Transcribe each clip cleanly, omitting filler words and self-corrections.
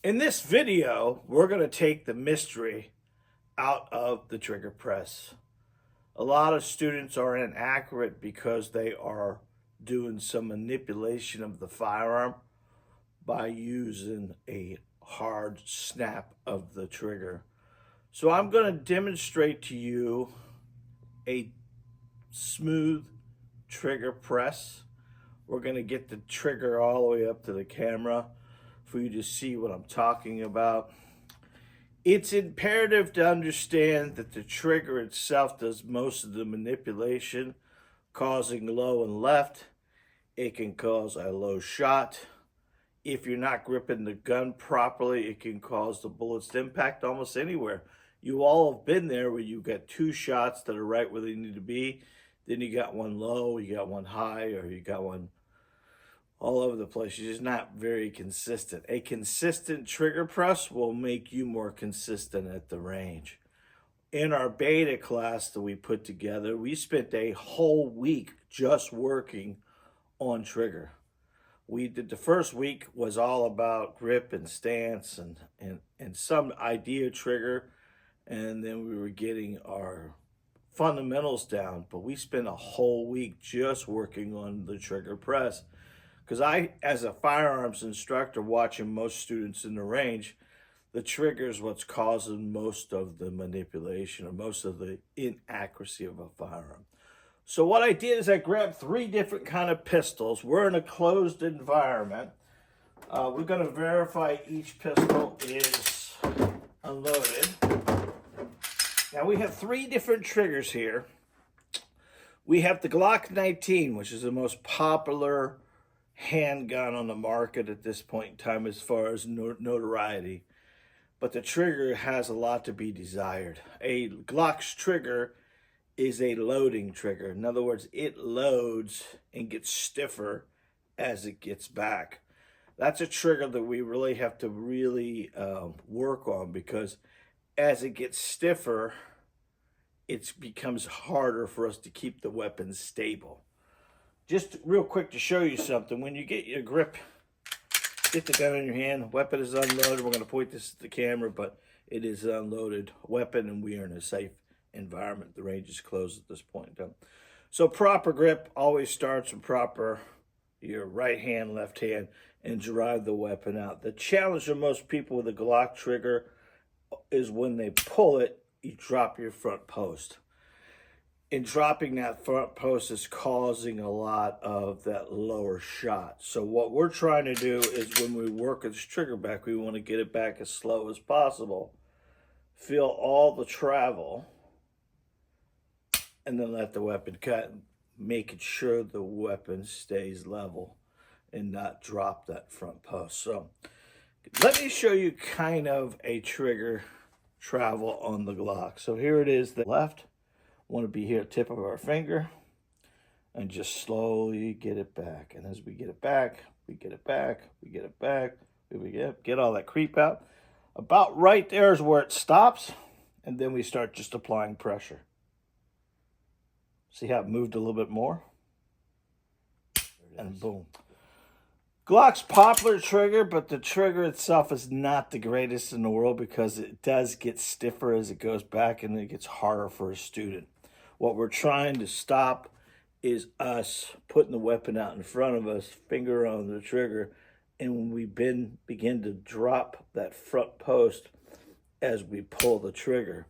In this video, we're going to take the mystery out of the trigger press. A lot of students are inaccurate because they are doing some manipulation of the firearm by using a hard snap of the trigger. So I'm going to demonstrate to you a smooth trigger press. We're going to get the trigger all the way up to the camera for you to see what I'm talking about. It's imperative to understand that the trigger itself does most of the manipulation, causing low and left. It can cause a low shot. If you're not gripping the gun properly, it can cause the bullets to impact almost anywhere. You all have been there where you got two shots that are right where they need to be. Then you got one low, you got one high, or you got one all over the place. You're just not very consistent. A consistent trigger press will make you more consistent at the range. In our beta class that we put together, we spent a whole week just working on trigger. We did the first week was all about grip and stance and some idea trigger, and then we were getting our fundamentals down, but we spent a whole week just working on the trigger press. Because I, as a firearms instructor, watching most students in the range, the trigger is what's causing most of the manipulation or most of the inaccuracy of a firearm. So what I did is I grabbed three different kind of pistols. We're in a closed environment. We're going to verify each pistol is unloaded. Now we have three different triggers here. We have the Glock 19, which is the most popular handgun on the market at this point in time as far as notoriety. But the trigger has a lot to be desired. A Glock's trigger is a loading trigger. In other words, it loads and gets stiffer as it gets back. That's a trigger that we really have to work on, because as it gets stiffer, it becomes harder for us to keep the weapon stable. Just real quick to show you something, when you get your grip, get the gun in your hand, weapon is unloaded. We're going to point this at the camera, but it is an unloaded weapon and we are in a safe environment. The range is closed at this point in time. So proper grip always starts with proper your right hand, left hand, and drive the weapon out. The challenge of most people with a Glock trigger is when they pull it, you drop your front post. And dropping that front post is causing a lot of that lower shot. So what we're trying to do is when we work this trigger back, we want to get it back as slow as possible. Feel all the travel, and then let the weapon cut, making sure the weapon stays level and not drop that front post. So let me show you kind of a trigger travel on the Glock. So here it is, the left. Want to be here at the tip of our finger and just slowly get it back. And as we get it back, we get it back, we get it back, we get all that creep out. About right there is where it stops, and then we start just applying pressure. See how it moved a little bit more? And boom. Glock's popular trigger, but the trigger itself is not the greatest in the world because it does get stiffer as it goes back and it gets harder for a student. What we're trying to stop is us putting the weapon out in front of us, finger on the trigger, and when we begin to drop that front post as we pull the trigger.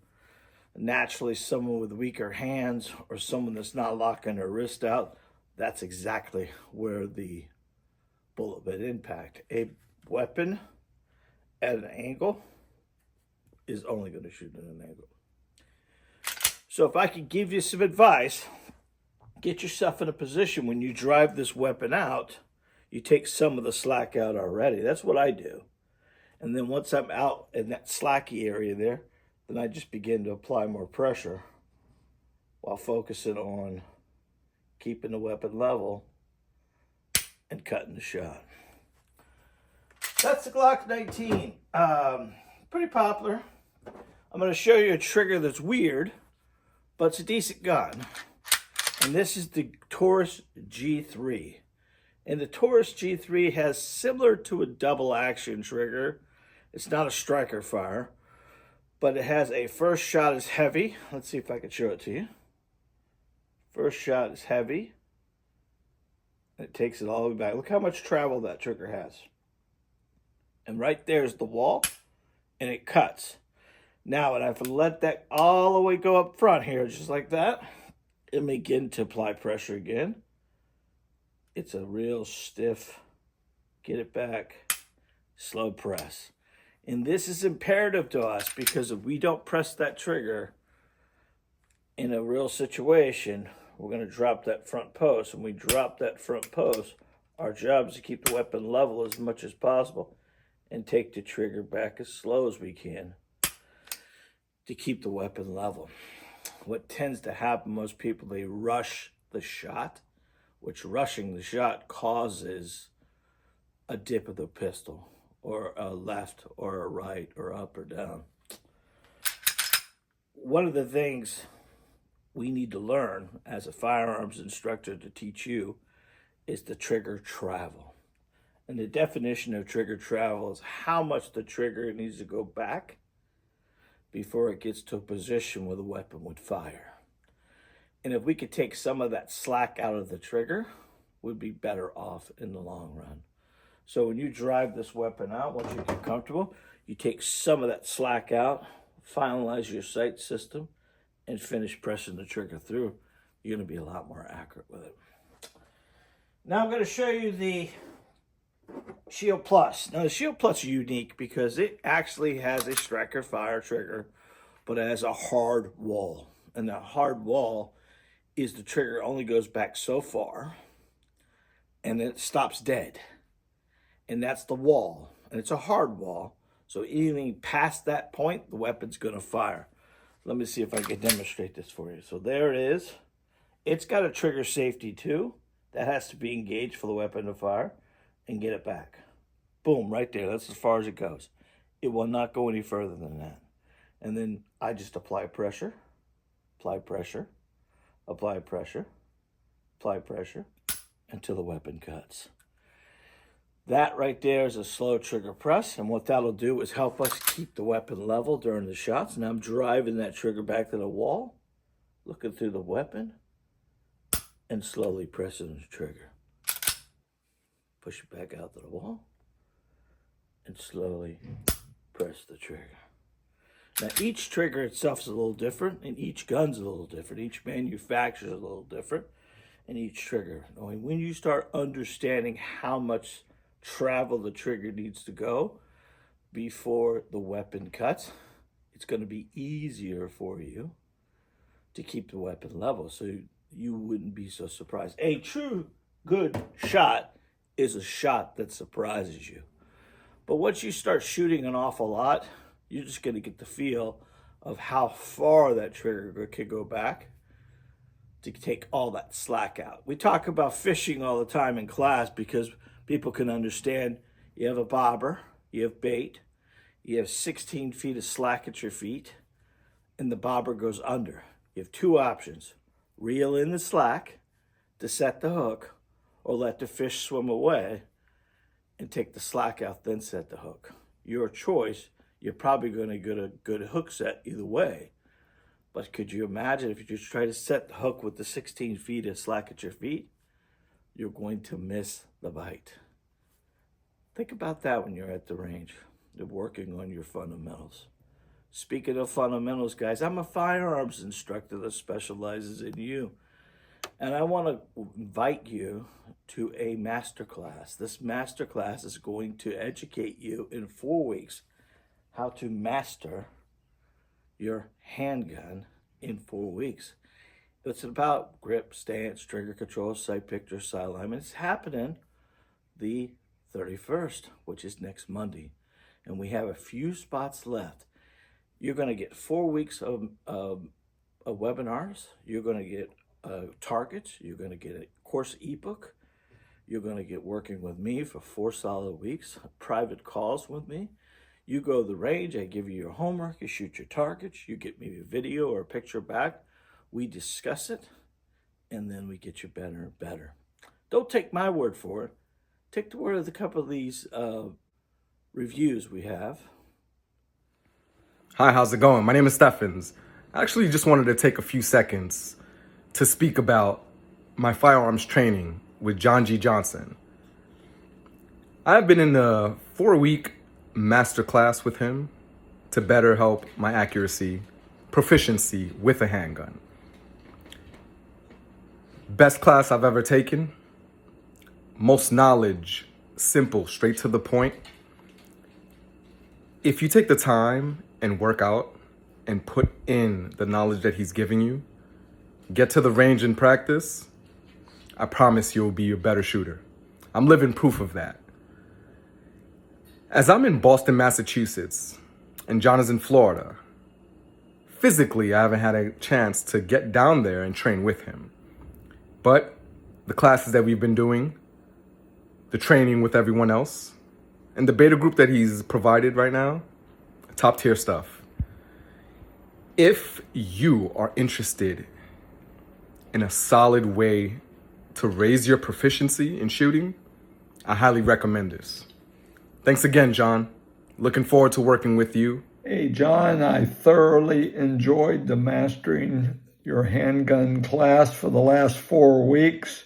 Naturally, someone with weaker hands or someone that's not locking their wrist out, that's exactly where the bullet would impact. A weapon at an angle is only going to shoot at an angle. So if I could give you some advice, get yourself in a position when you drive this weapon out, you take some of the slack out already. That's what I do. And then once I'm out in that slacky area there, then I just begin to apply more pressure while focusing on keeping the weapon level and cutting the shot. That's the Glock 19. Pretty popular. I'm going to show you a trigger that's weird, but it's a decent gun. And this is the Taurus G3. And the Taurus G3 has similar to a double action trigger It's not a striker fire, but it has a first shot is heavy. Let's see if I can show it to you. First shot is heavy. It takes it all the way back. Look how much travel that trigger has. And right there's the wall, and it cuts. Now, and I have to let that all the way go up front here, just like that, and begin to apply pressure again. It's a real stiff, get it back, slow press. And this is imperative to us because if we don't press that trigger in a real situation, we're going to drop that front post. When we drop that front post, our job is to keep the weapon level as much as possible and take the trigger back as slow as we can to keep the weapon level. What tends to happen, most people, they rush the shot, which rushing the shot causes a dip of the pistol, or a left or a right or up or down. One of the things we need to learn as a firearms instructor to teach you is the trigger travel. And the definition of trigger travel is how much the trigger needs to go back before it gets to a position where the weapon would fire. And if we could take some of that slack out of the trigger, we'd be better off in the long run. So when you drive this weapon out, once you get comfortable, you take some of that slack out, finalize your sight system, and finish pressing the trigger through. You're going to be a lot more accurate with it. Now I'm going to show you the Shield Plus. Now the Shield Plus is unique because it actually has a striker fire trigger, but it has a hard wall. And that hard wall is the trigger only goes back so far, and then it stops dead. And that's the wall. And it's a hard wall. So anything past that point, the weapon's going to fire. Let me see if I can demonstrate this for you. So there it is. It's got a trigger safety too. That has to be engaged for the weapon to fire and get it back. Boom, right there. That's as far as it goes. It will not go any further than that. And then I just apply pressure, apply pressure, apply pressure, apply pressure until the weapon cuts. That right there is a slow trigger press, and what that'll do is help us keep the weapon level during the shots. And I'm driving that trigger back to the wall, looking through the weapon, and slowly pressing the trigger. Push it back out to the wall, and slowly press the trigger. Now each trigger itself is a little different, and each gun's a little different. Each manufacturer is a little different, and each trigger. When you start understanding how much travel the trigger needs to go before the weapon cuts, it's going to be easier for you to keep the weapon level, so you wouldn't be so surprised. A true good shot is a shot that surprises you. But once you start shooting an awful lot, you're just going to get the feel of how far that trigger can go back to take all that slack out. We talk about fishing all the time in class because people can understand you have a bobber, you have bait, you have 16 feet of slack at your feet, and the bobber goes under. You have two options: reel in the slack to set the hook, or let the fish swim away and take the slack out, then set the hook. Your choice. You're probably going to get a good hook set either way. But could you imagine if you just try to set the hook with the 16 feet of slack at your feet? You're going to miss the bite. Think about that when you're at the range. You're working on your fundamentals. Speaking of fundamentals, guys, I'm a firearms instructor that specializes in you. And I want to invite you to a masterclass. This masterclass is going to educate you in 4 weeks how to master your handgun in 4 weeks. It's about grip, stance, trigger control, sight picture, sight alignment. It's happening the 31st, which is next Monday. And we have a few spots left. You're going to get 4 weeks of webinars. You're going to get targets. You're going to get a course ebook. You're going to get working with me for 4 solid weeks, private calls with me. You go to the range, I give you your homework, you shoot your targets, you get me a video or a picture back, we discuss it, and then we get you better and better. Don't take my word for it. Take the word of a couple of these reviews we have Hi, how's it going? My name is Steffens. I actually just wanted to take a few seconds to speak about my firearms training with John G. Johnson. I've been in a 4-week masterclass with him to better help my accuracy, proficiency with a handgun. Best class I've ever taken, most knowledge, simple, straight to the point. If you take the time and work out and put in the knowledge that he's giving you, get to the range and practice, I promise you'll be a better shooter. I'm living proof of that. As I'm in Boston, Massachusetts, and John is in Florida, physically I haven't had a chance to get down there and train with him. But the classes that we've been doing, the training with everyone else, and the beta group that he's provided right now, top tier stuff. If you are interested in a solid way to raise your proficiency in shooting, I highly recommend this. Thanks again, John. Looking forward to working with you. Hey, John, I thoroughly enjoyed the Mastering Your Handgun class for the last 4 weeks.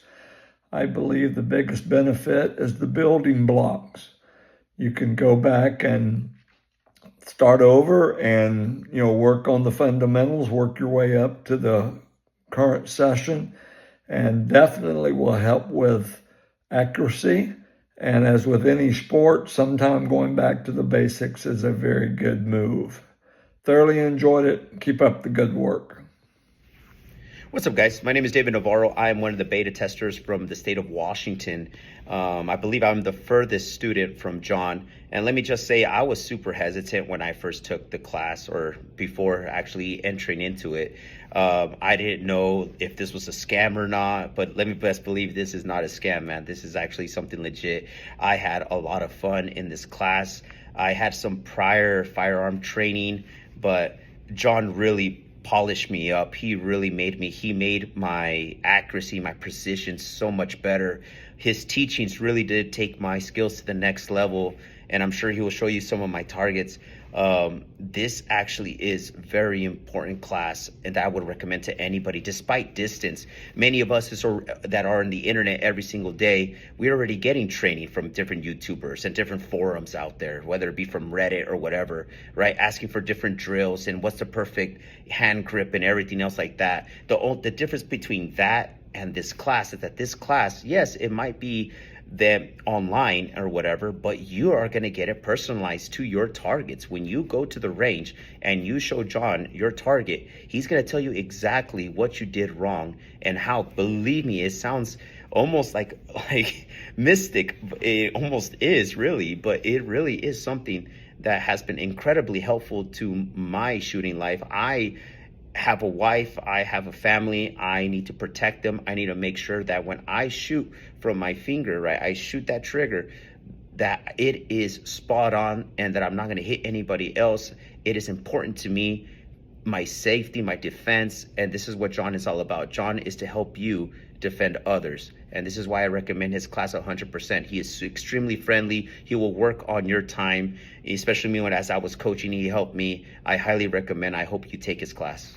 I believe the biggest benefit is the building blocks. You can go back and start over and, work on the fundamentals, work your way up to the current session, and definitely will help with accuracy. And as with any sport, sometime going back to the basics is a very good move. Thoroughly enjoyed it. Keep up the good work. What's up, guys? My name is David Navarro. I am one of the beta testers from the state of Washington. I believe I'm the furthest student from John. And let me just say, I was super hesitant when I first took the class, or before actually entering into it. I didn't know if this was a scam or not, but let me best believe this is not a scam, man. This is actually something legit. I had a lot of fun in this class. I had some prior firearm training, but John really polished me up. He made my accuracy, my precision so much better. His teachings really did take my skills to the next level, and I'm sure he will show you some of my targets. This actually is very important class, and I would recommend to anybody, despite distance. Many of us that are on the internet every single day, we're already getting training from different YouTubers and different forums out there, whether it be from Reddit or whatever, right? Asking for different drills and what's the perfect hand grip and everything else like that. The difference between that and this class is that this class, yes, it might be them online or whatever, but you are going to get it personalized to your targets. When you go to the range and you show John your target, he's going to tell you exactly what you did wrong and how. Believe me, it sounds almost like mystic. It almost is, really, but it really is something that has been incredibly helpful to my shooting life. I have a wife, I have a family, I need to protect them. I need to make sure that when I shoot from my finger, right, I shoot that trigger, that it is spot on and that I'm not going to hit anybody else. It is important to me, my safety, my defense, and this is what John is all about. John is to help you defend others, and this is why I recommend his class 100%. He is extremely friendly. He will work on your time, especially me as I was coaching. He helped me. I highly recommend. I hope you take his class.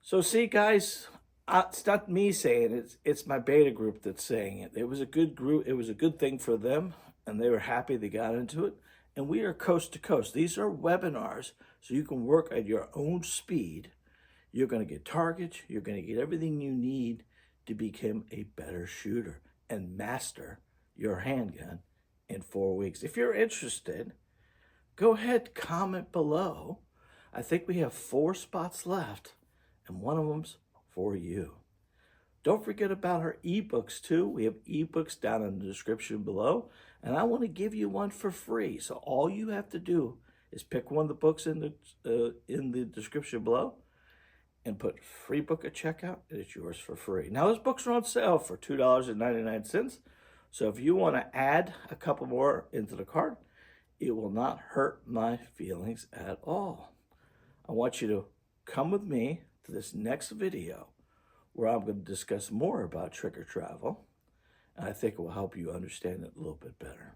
So see, guys, it's not me saying it. It's my beta group that's saying it. It was a good group. It was a good thing for them, and they were happy they got into it. And we are coast to coast. These are webinars, so you can work at your own speed. You're going to get targets. You're going to get everything you need to become a better shooter and master your handgun in 4 weeks. If you're interested, go ahead, comment below. I think we have 4 spots left, and one of them's for you. Don't forget about our ebooks too. We have ebooks down in the description below, and I want to give you one for free. So all you have to do is pick one of the books in the description below and put free book at checkout, and it's yours for free. Now, those books are on sale for $2.99. So if you want to add a couple more into the cart, it will not hurt my feelings at all. I want you to come with me to this next video where I'm going to discuss more about trigger travel, and I think it will help you understand it a little bit better.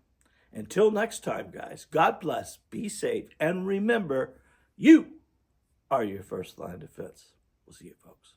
Until next time, guys, God bless, be safe, and remember, You are your first line defense. We'll see you, folks.